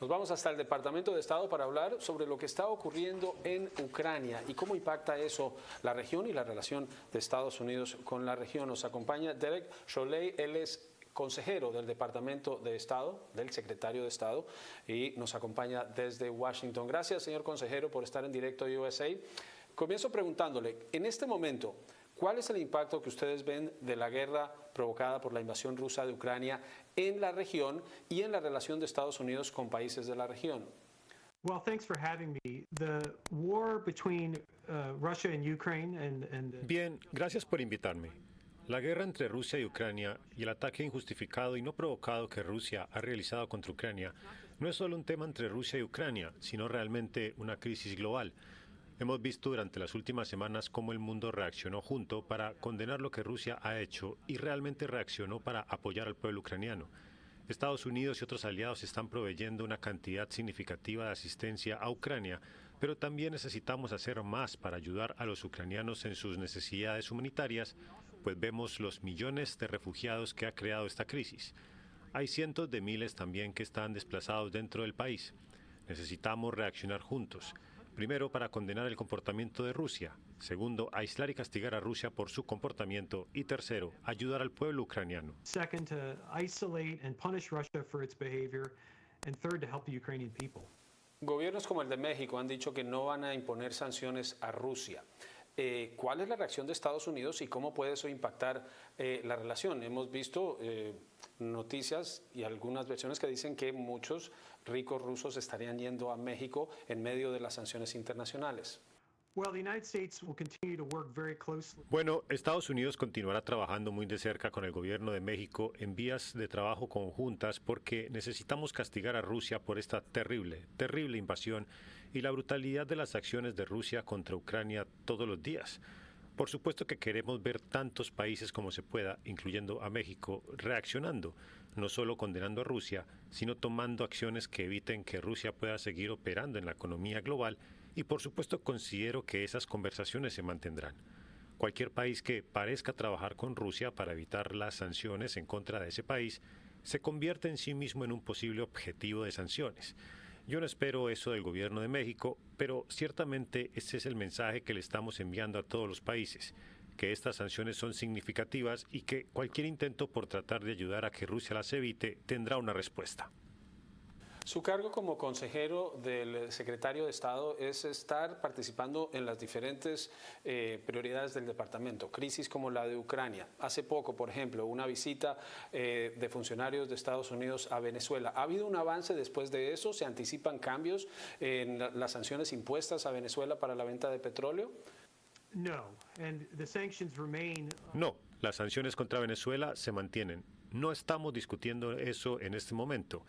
Nos vamos hasta el Departamento de Estado para hablar sobre lo que está ocurriendo en Ucrania y cómo impacta eso la región y la relación de Estados Unidos con la región. Nos acompaña Derek Chollet, él es consejero del Departamento de Estado, del secretario de Estado, y nos acompaña desde Washington. Gracias, señor consejero, por estar en directo USA. Comienzo preguntándole, en este momento, ¿cuál es el impacto que ustedes ven de la guerra provocada por la invasión rusa de Ucrania en la región y en la relación de Estados Unidos con países de la región? Well, thanks for having me. The war between Russia and Ukraine Bien, gracias por invitarme. La guerra entre Rusia y Ucrania y el ataque injustificado y no provocado que Rusia ha realizado contra Ucrania no es solo un tema entre Rusia y Ucrania, sino realmente una crisis global. Hemos visto durante las últimas semanas cómo el mundo reaccionó junto para condenar lo que Rusia ha hecho y realmente reaccionó para apoyar al pueblo ucraniano. Estados Unidos y otros aliados están proveyendo una cantidad significativa de asistencia a Ucrania, pero también necesitamos hacer más para ayudar a los ucranianos en sus necesidades humanitarias, pues vemos los millones de refugiados que ha creado esta crisis. Hay cientos de miles también que están desplazados dentro del país. Necesitamos reaccionar juntos. Primero, para condenar el comportamiento de Rusia. Segundo, aislar y castigar a Rusia por su comportamiento. Y tercero, ayudar al pueblo ucraniano. second, to isolate and punish Russia for its behavior, and third, to help the Ukrainian people. Gobiernos como el de México han dicho que no van a imponer sanciones a Rusia. ¿Cuál es la reacción de Estados Unidos y cómo puede eso impactar la relación? Hemos visto noticias y algunas versiones que dicen que muchos ricos rusos estarían yendo a México en medio de las sanciones internacionales. Well, the United States will continue to work very closely. Bueno, Estados Unidos continuará trabajando muy de cerca con el gobierno de México en vías de trabajo conjuntas porque necesitamos castigar a Rusia por esta terrible invasión y la brutalidad de las acciones de Rusia contra Ucrania todos los días. Por supuesto que queremos ver tantos países como se pueda, incluyendo a México, reaccionando, no solo condenando a Rusia, sino tomando acciones que eviten que Rusia pueda seguir operando en la economía global y por supuesto considero que esas conversaciones se mantendrán. Cualquier país que parezca trabajar con Rusia para evitar las sanciones en contra de ese país se convierte en sí mismo en un posible objetivo de sanciones. Yo no espero eso del gobierno de México, pero ciertamente ese es el mensaje que le estamos enviando a todos los países, que estas sanciones son significativas y que cualquier intento por tratar de ayudar a que Rusia las evite tendrá una respuesta. Su cargo como consejero del secretario de Estado es estar participando en las diferentes prioridades del departamento, crisis como la de Ucrania. Hace poco, por ejemplo, una visita de funcionarios de Estados Unidos a Venezuela. ¿Ha habido un avance después de eso? ¿Se anticipan cambios en las sanciones impuestas a Venezuela para la venta de petróleo? No, and the sanctions remain. No, las sanciones contra Venezuela se mantienen. No estamos discutiendo eso en este momento.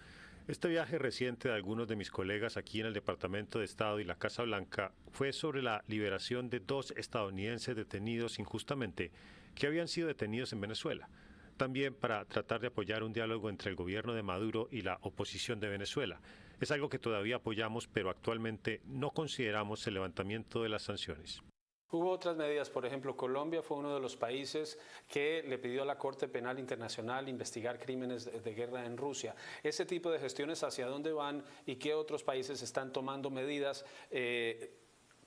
Este viaje reciente de algunos de mis colegas aquí en el Departamento de Estado y la Casa Blanca fue sobre la liberación de 2 estadounidenses detenidos injustamente que habían sido detenidos en Venezuela. También para tratar de apoyar un diálogo entre el gobierno de Maduro y la oposición de Venezuela. Es algo que todavía apoyamos, pero actualmente no consideramos el levantamiento de las sanciones. Hubo otras medidas, por ejemplo, Colombia fue uno de los países que le pidió a la Corte Penal Internacional investigar crímenes de guerra en Rusia. Ese tipo de gestiones, ¿hacia dónde van y qué otros países están tomando medidas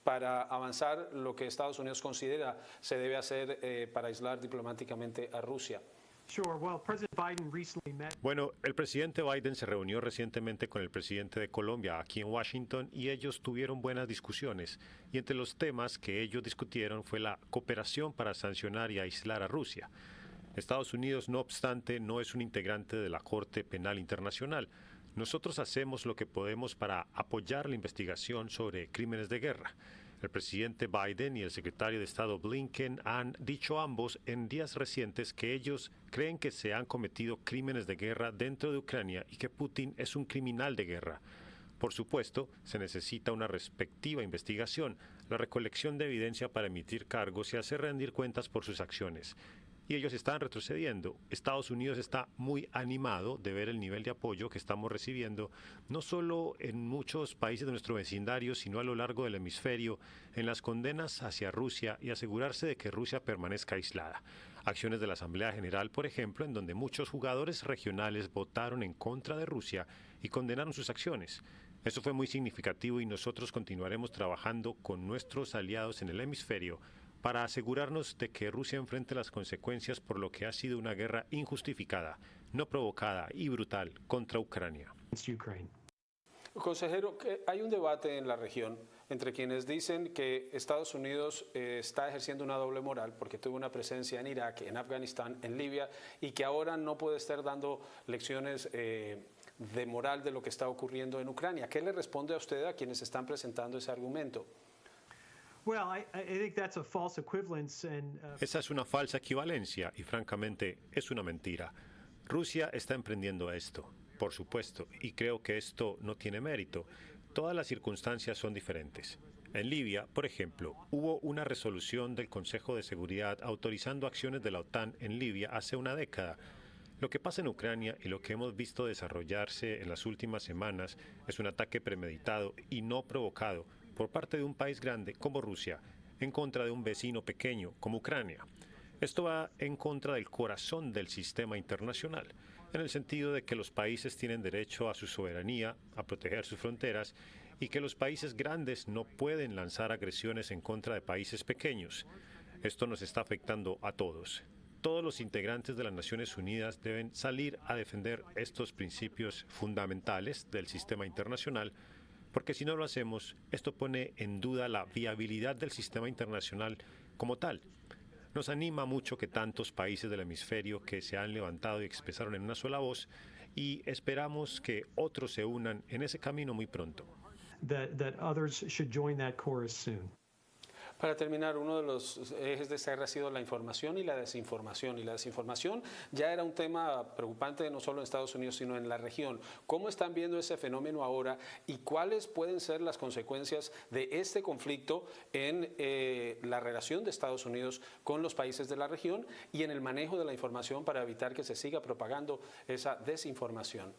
para avanzar lo que Estados Unidos considera se debe hacer para aislar diplomáticamente a Rusia? Sure. Well, President Biden recently met. Bueno, el presidente Biden se reunió recientemente con el presidente de Colombia aquí en Washington y ellos tuvieron buenas discusiones. Y entre los temas que ellos discutieron fue la cooperación para sancionar y aislar a Rusia. Estados Unidos, no obstante, no es un integrante de la Corte Penal Internacional. Nosotros hacemos lo que podemos para apoyar la investigación sobre crímenes de guerra. El presidente Biden y el secretario de Estado Blinken han dicho ambos en días recientes que ellos creen que se han cometido crímenes de guerra dentro de Ucrania y que Putin es un criminal de guerra. Por supuesto, se necesita una respectiva investigación, la recolección de evidencia para emitir cargos y hacer rendir cuentas por sus acciones. y ellos están retrocediendo. Estados Unidos está muy animado de ver el nivel de apoyo que estamos recibiendo, no solo en muchos países de nuestro vecindario, sino a lo largo del hemisferio, en las condenas hacia Rusia y asegurarse de que Rusia permanezca aislada. Acciones de la Asamblea General, por ejemplo, en donde muchos jugadores regionales votaron en contra de Rusia y condenaron sus acciones. Eso fue muy significativo y nosotros continuaremos trabajando con nuestros aliados en el hemisferio para asegurarnos de que Rusia enfrente las consecuencias por lo que ha sido una guerra injustificada, no provocada y brutal contra Ucrania. Consejero, hay un debate en la región entre quienes dicen que Estados Unidos está ejerciendo una doble moral porque tuvo una presencia en Irak, en Afganistán, en Libia y que ahora no puede estar dando lecciones de moral de lo que está ocurriendo en Ucrania. ¿Qué le responde a usted a quienes están presentando ese argumento? Esa es una falsa equivalencia y francamente es una mentira. Rusia está emprendiendo esto, por supuesto, y creo que esto no tiene mérito. Todas las circunstancias son diferentes. En Libia, por ejemplo, hubo una resolución del Consejo de Seguridad autorizando acciones de la OTAN en Libia hace una década. Lo que pasa en Ucrania y lo que hemos visto desarrollarse en las últimas semanas es un ataque premeditado y no provocado por parte de un país grande como Rusia en contra de un vecino pequeño como Ucrania. Esto va en contra del corazón del sistema internacional, en el sentido de que los países tienen derecho a su soberanía, a proteger sus fronteras y que los países grandes no pueden lanzar agresiones en contra de países pequeños. Esto nos está afectando a todos. Todos los integrantes de las Naciones Unidas deben salir a defender estos principios fundamentales del sistema internacional, porque si no lo hacemos, esto pone en duda la viabilidad del sistema internacional como tal. Nos anima mucho que tantos países del hemisferio que se han levantado y expresaron en una sola voz y esperamos que otros se unan en ese camino muy pronto. Para terminar, uno de los ejes de esta guerra ha sido la información y la desinformación. Y la desinformación ya era un tema preocupante no solo en Estados Unidos, sino en la región. ¿Cómo están viendo ese fenómeno ahora y cuáles pueden ser las consecuencias de este conflicto en la relación de Estados Unidos con los países de la región y en el manejo de la información para evitar que se siga propagando esa desinformación?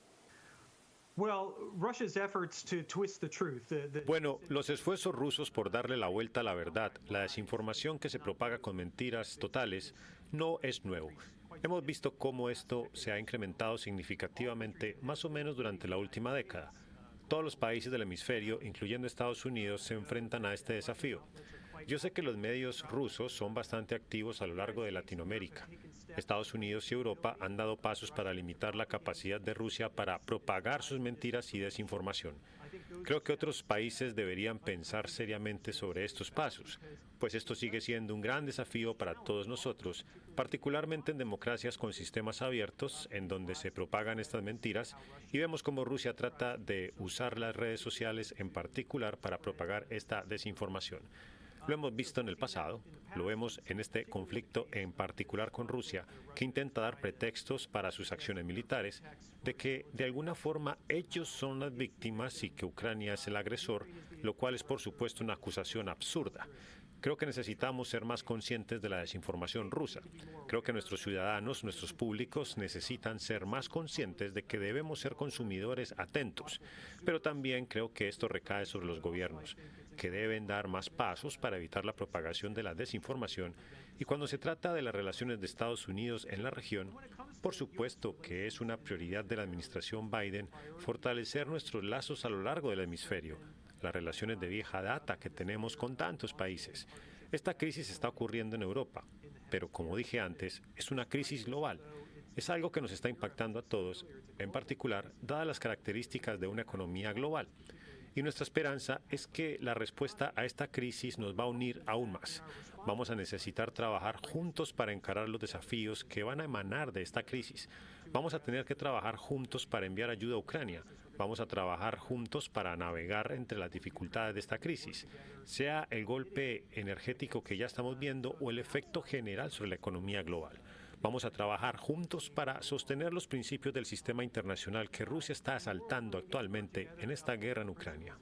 Bueno, los esfuerzos rusos por darle la vuelta a la verdad, la desinformación que se propaga con mentiras totales, no es nuevo. Hemos visto cómo esto se ha incrementado significativamente más o menos durante la última década. Todos los países del hemisferio, incluyendo Estados Unidos, se enfrentan a este desafío. Yo sé que los medios rusos son bastante activos a lo largo de Latinoamérica. Estados Unidos y Europa han dado pasos para limitar la capacidad de Rusia para propagar sus mentiras y desinformación. Creo que otros países deberían pensar seriamente sobre estos pasos, pues esto sigue siendo un gran desafío para todos nosotros, particularmente en democracias con sistemas abiertos, en donde se propagan estas mentiras, y vemos cómo Rusia trata de usar las redes sociales en particular para propagar esta desinformación. Lo hemos visto en el pasado, lo vemos en este conflicto en particular con Rusia, que intenta dar pretextos para sus acciones militares, de que de alguna forma ellos son las víctimas y que Ucrania es el agresor, lo cual es por supuesto una acusación absurda. Creo que necesitamos ser más conscientes de la desinformación rusa. Creo que nuestros ciudadanos, nuestros públicos necesitan ser más conscientes de que debemos ser consumidores atentos, pero también creo que esto recae sobre los gobiernos, que deben dar más pasos para evitar la propagación de la desinformación. Y cuando se trata de las relaciones de Estados Unidos en la región, por supuesto que es una prioridad de la administración Biden fortalecer nuestros lazos a lo largo del hemisferio, las relaciones de vieja data que tenemos con tantos países. Esta crisis está ocurriendo en Europa, pero como dije antes, es una crisis global. Es algo que nos está impactando a todos, en particular, dadas las características de una economía global. Y nuestra esperanza es que la respuesta a esta crisis nos va a unir aún más. Vamos a necesitar trabajar juntos para encarar los desafíos que van a emanar de esta crisis. Vamos a tener que trabajar juntos para enviar ayuda a Ucrania. Vamos a trabajar juntos para navegar entre las dificultades de esta crisis, sea el golpe energético que ya estamos viendo o el efecto general sobre la economía global. Vamos a trabajar juntos para sostener los principios del sistema internacional que Rusia está asaltando actualmente en esta guerra en Ucrania.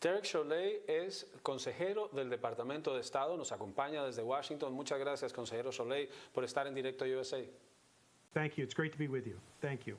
Derek Chollet es consejero del Departamento de Estado, nos acompaña desde Washington. Muchas gracias, consejero Chollet, por estar en Directo USA. Thank you. It's great to be with you. Thank you.